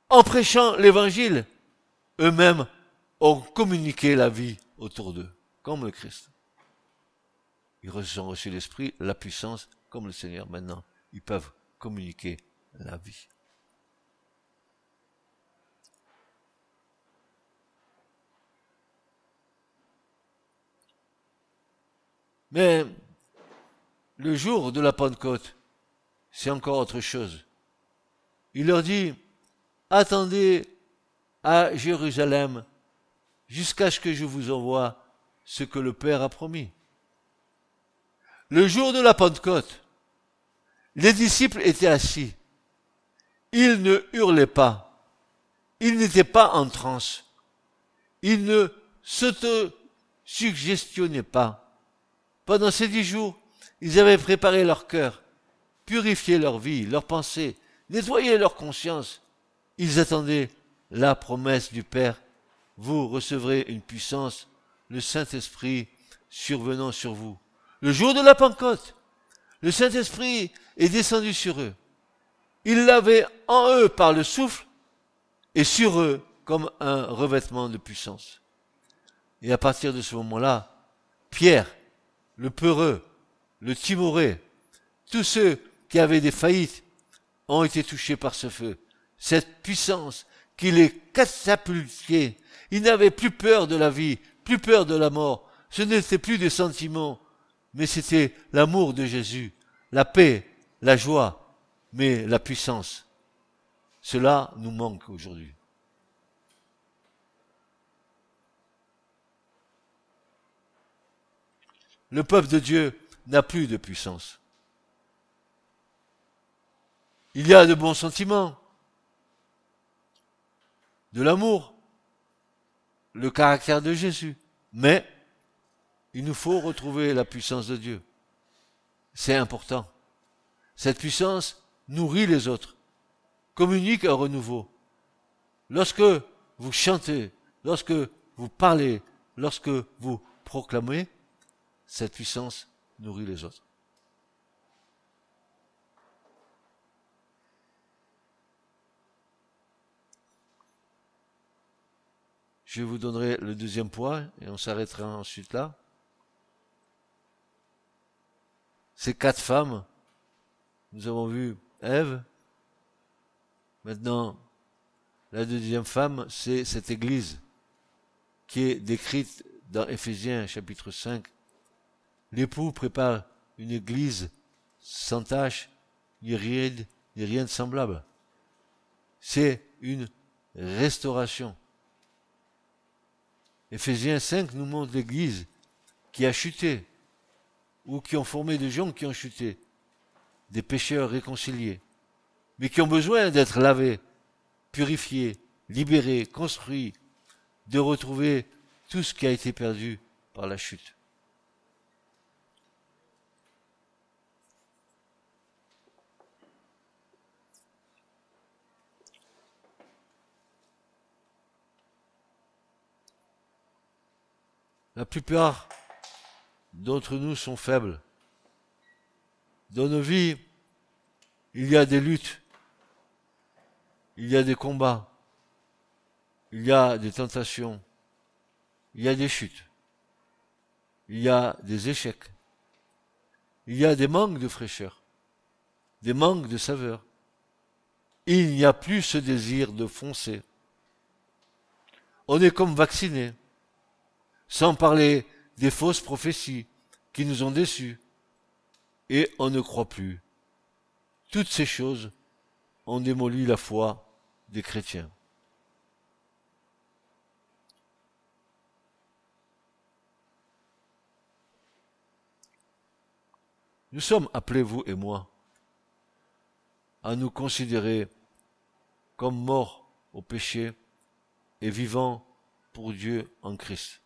en prêchant l'évangile, eux-mêmes ont communiqué la vie autour d'eux, comme le Christ. Ils ont reçu l'Esprit, la puissance, comme le Seigneur. Maintenant, ils peuvent communiquer la vie. Mais le jour de la Pentecôte, c'est encore autre chose. Il leur dit, attendez à Jérusalem jusqu'à ce que je vous envoie ce que le Père a promis. Le jour de la Pentecôte, les disciples étaient assis. Ils ne hurlaient pas. Ils n'étaient pas en transe. Ils ne s'auto-suggestionnaient pas. Pendant ces 10 jours, ils avaient préparé leur cœur, purifié leur vie, leurs pensées, nettoyé leur conscience. Ils attendaient la promesse du Père. Vous recevrez une puissance, le Saint-Esprit survenant sur vous. Le jour de la Pentecôte, le Saint-Esprit est descendu sur eux. Il l'avait en eux par le souffle et sur eux comme un revêtement de puissance. Et à partir de ce moment-là, Pierre, le peureux, le timoré, tous ceux qui avaient des faillites ont été touchés par ce feu. Cette puissance qui les catapultait. Ils n'avaient plus peur de la vie, plus peur de la mort. Ce n'était plus des sentiments, mais c'était l'amour de Jésus, la paix, la joie, mais la puissance. Cela nous manque aujourd'hui. Le peuple de Dieu n'a plus de puissance. Il y a de bons sentiments, de l'amour, le caractère de Jésus, mais il nous faut retrouver la puissance de Dieu. C'est important. Cette puissance nourrit les autres, communique un renouveau. Lorsque vous chantez, lorsque vous parlez, lorsque vous proclamez, cette puissance nourrit les autres. Je vous donnerai le deuxième point et on s'arrêtera ensuite là. Ces 4 femmes nous avons vu Ève. Maintenant, la deuxième femme, c'est cette église qui est décrite dans Éphésiens chapitre 5. L'époux prépare une église sans tache, ni rien de semblable. C'est une restauration. Éphésiens 5 nous montre l'église qui a chuté, ou qui ont formé des gens qui ont chuté, des pécheurs réconciliés, mais qui ont besoin d'être lavés, purifiés, libérés, construits, de retrouver tout ce qui a été perdu par la chute. La plupart d'entre nous sont faibles. Dans nos vies, il y a des luttes, il y a des combats, il y a des tentations, il y a des chutes, il y a des échecs, il y a des manques de fraîcheur, des manques de saveur. Il n'y a plus ce désir de foncer. On est comme vacciné, sans parler des fausses prophéties qui nous ont déçus, et on ne croit plus. Toutes ces choses ont démoli la foi des chrétiens. Nous sommes appelés, vous et moi, à nous considérer comme morts au péché et vivants pour Dieu en Christ.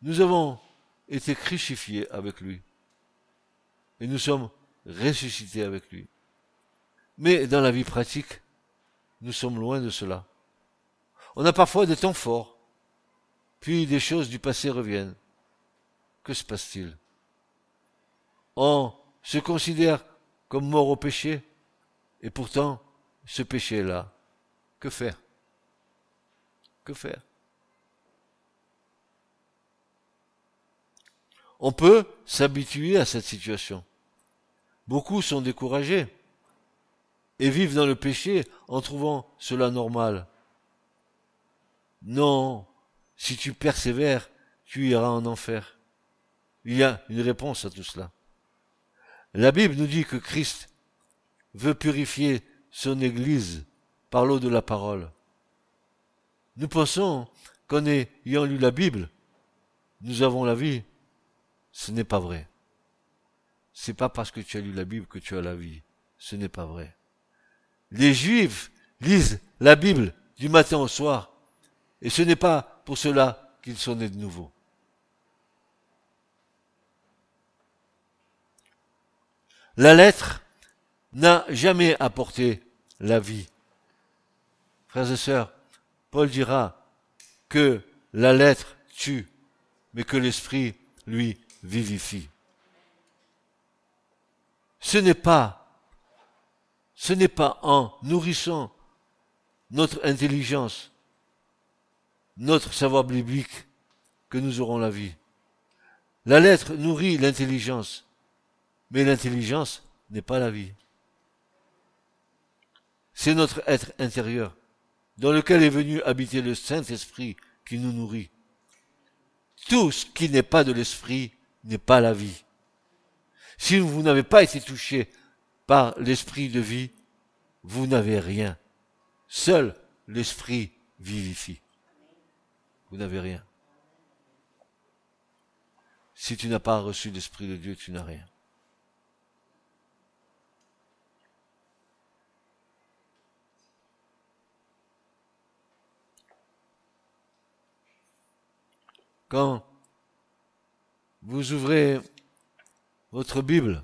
Nous avons été crucifiés avec lui et nous sommes ressuscités avec lui. Mais dans la vie pratique, nous sommes loin de cela. On a parfois des temps forts, puis des choses du passé reviennent. Que se passe-t-il? On se considère comme mort au péché, et pourtant, ce péché est là. Que faire? Que faire? On peut s'habituer à cette situation. Beaucoup sont découragés et vivent dans le péché en trouvant cela normal. Non, si tu persévères, tu iras en enfer. Il y a une réponse à tout cela. La Bible nous dit que Christ veut purifier son Église par l'eau de la parole. Nous pensons qu'en ayant lu la Bible, nous avons la vie. Ce n'est pas vrai. C'est pas parce que tu as lu la Bible que tu as la vie. Ce n'est pas vrai. Les Juifs lisent la Bible du matin au soir, et ce n'est pas pour cela qu'ils sont nés de nouveau. La lettre n'a jamais apporté la vie. Frères et sœurs, Paul dira que la lettre tue, mais que l'esprit, lui, vivifie. Ce n'est pas en nourrissant notre intelligence, notre savoir biblique, que nous aurons la vie. La lettre nourrit l'intelligence, mais l'intelligence n'est pas la vie. C'est notre être intérieur, dans lequel est venu habiter le Saint-Esprit qui nous nourrit. Tout ce qui n'est pas de l'Esprit n'est pas la vie. Si vous n'avez pas été touché par l'Esprit de vie, vous n'avez rien. Seul l'Esprit vivifie. Vous n'avez rien. Si tu n'as pas reçu l'Esprit de Dieu, tu n'as rien. Quand vous ouvrez votre Bible,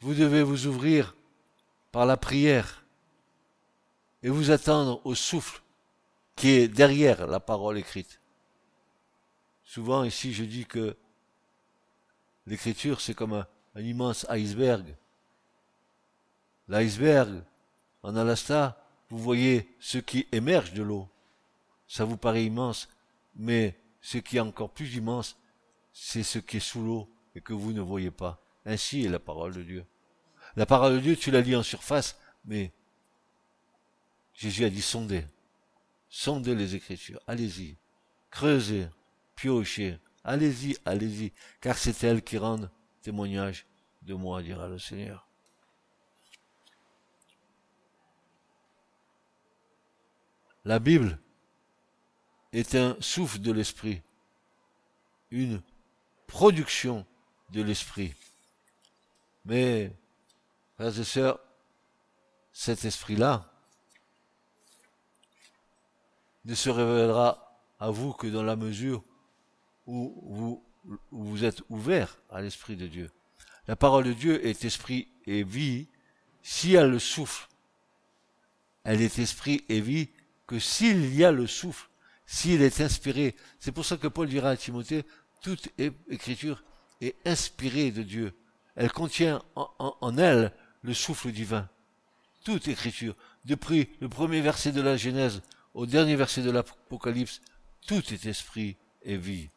vous devez vous ouvrir par la prière et vous attendre au souffle qui est derrière la parole écrite. Souvent ici je dis que l'écriture c'est comme un immense iceberg. L'iceberg, en Alaska, vous voyez ce qui émerge de l'eau. Ça vous paraît immense, mais ce qui est encore plus immense, c'est ce qui est sous l'eau et que vous ne voyez pas. Ainsi est la parole de Dieu. La parole de Dieu, tu la lis en surface, mais Jésus a dit sondez. Sondez les Écritures. Allez-y. Creusez. Piochez. Allez-y, allez-y. Car c'est elles qui rendent témoignage de moi, dira le Seigneur. La Bible est un souffle de l'Esprit, une production de l'Esprit. Mais, frères et sœurs, cet Esprit-là ne se révélera à vous que dans la mesure où vous êtes ouverts à l'Esprit de Dieu. La parole de Dieu est esprit et vie. Si elle le souffle, elle est esprit et vie que s'il y a le souffle, s'il est inspiré. C'est pour ça que Paul dira à Timothée, toute écriture est inspirée de Dieu. Elle contient en elle le souffle divin. Toute écriture, depuis le premier verset de la Genèse au dernier verset de l'Apocalypse, tout est esprit et vie.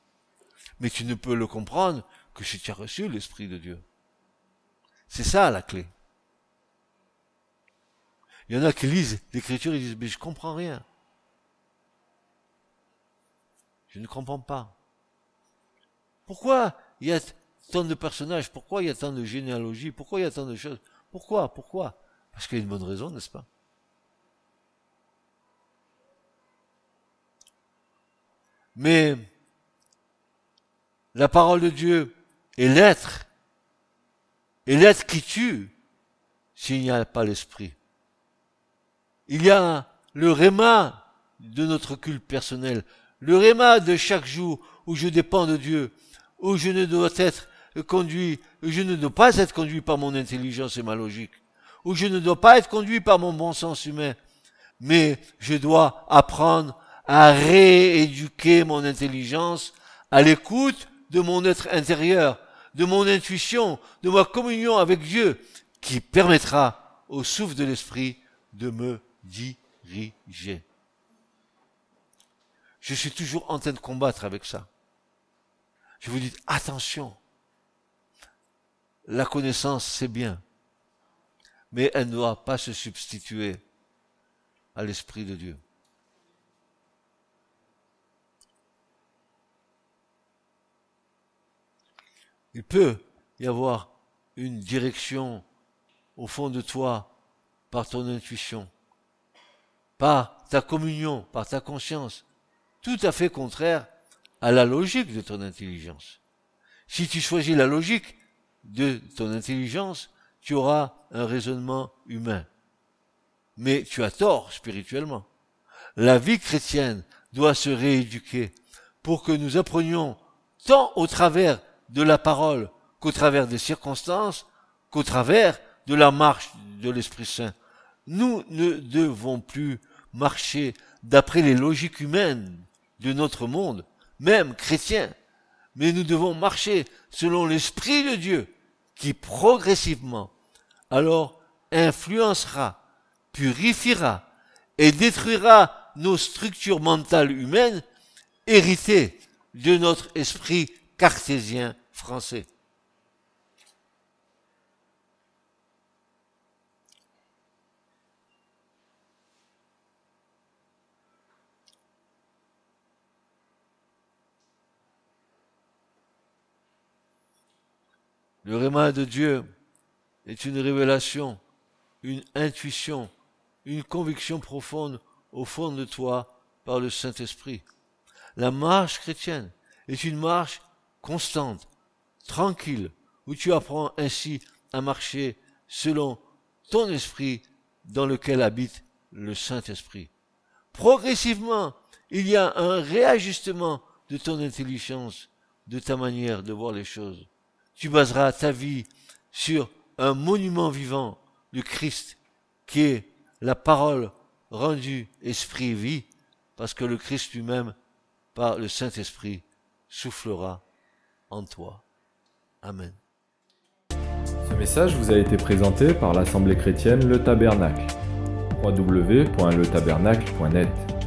Mais tu ne peux le comprendre que si tu as reçu l'Esprit de Dieu. C'est ça la clé. Il y en a qui lisent l'Écriture et disent, mais je comprends rien. Je ne comprends pas. Pourquoi il y a tant de personnages? Pourquoi il y a tant de généalogies? Pourquoi il y a tant de choses? Pourquoi? Parce qu'il y a une bonne raison, n'est-ce pas? Mais la parole de Dieu est l'être qui tue s'il n'y a pas l'esprit. Il y a le réma de notre culte personnel, le réma de chaque jour où je dépends de Dieu, où je ne dois pas être conduit par mon intelligence et ma logique, où je ne dois pas être conduit par mon bon sens humain, mais je dois apprendre à rééduquer mon intelligence à l'écoute de mon être intérieur, de mon intuition, de ma communion avec Dieu, qui permettra au souffle de l'Esprit de me diriger. Je suis toujours en train de combattre avec ça. Je vous dis, attention, la connaissance c'est bien, mais elle ne doit pas se substituer à l'Esprit de Dieu. Il peut y avoir une direction au fond de toi par ton intuition, par ta communion, par ta conscience, tout à fait contraire à la logique de ton intelligence. Si tu choisis la logique de ton intelligence, tu auras un raisonnement humain. Mais tu as tort spirituellement. La vie chrétienne doit se rééduquer pour que nous apprenions tant au travers de la parole qu'au travers des circonstances, qu'au travers de la marche de l'Esprit Saint. Nous ne devons plus marcher d'après les logiques humaines de notre monde, même chrétien, mais nous devons marcher selon l'Esprit de Dieu qui progressivement alors influencera, purifiera et détruira nos structures mentales humaines héritées de notre esprit cartésien français. Le réma de Dieu est une révélation, une intuition, une conviction profonde au fond de toi par le Saint-Esprit. La marche chrétienne est une marche constante, tranquille, où tu apprends ainsi à marcher selon ton esprit dans lequel habite le Saint-Esprit. Progressivement, il y a un réajustement de ton intelligence, de ta manière de voir les choses. Tu baseras ta vie sur un monument vivant du Christ, qui est la parole rendue esprit et vie, parce que le Christ lui-même, par le Saint-Esprit, soufflera en toi. Amen. Ce message vous a été présenté par l'Assemblée chrétienne Le Tabernacle. www.letabernacle.net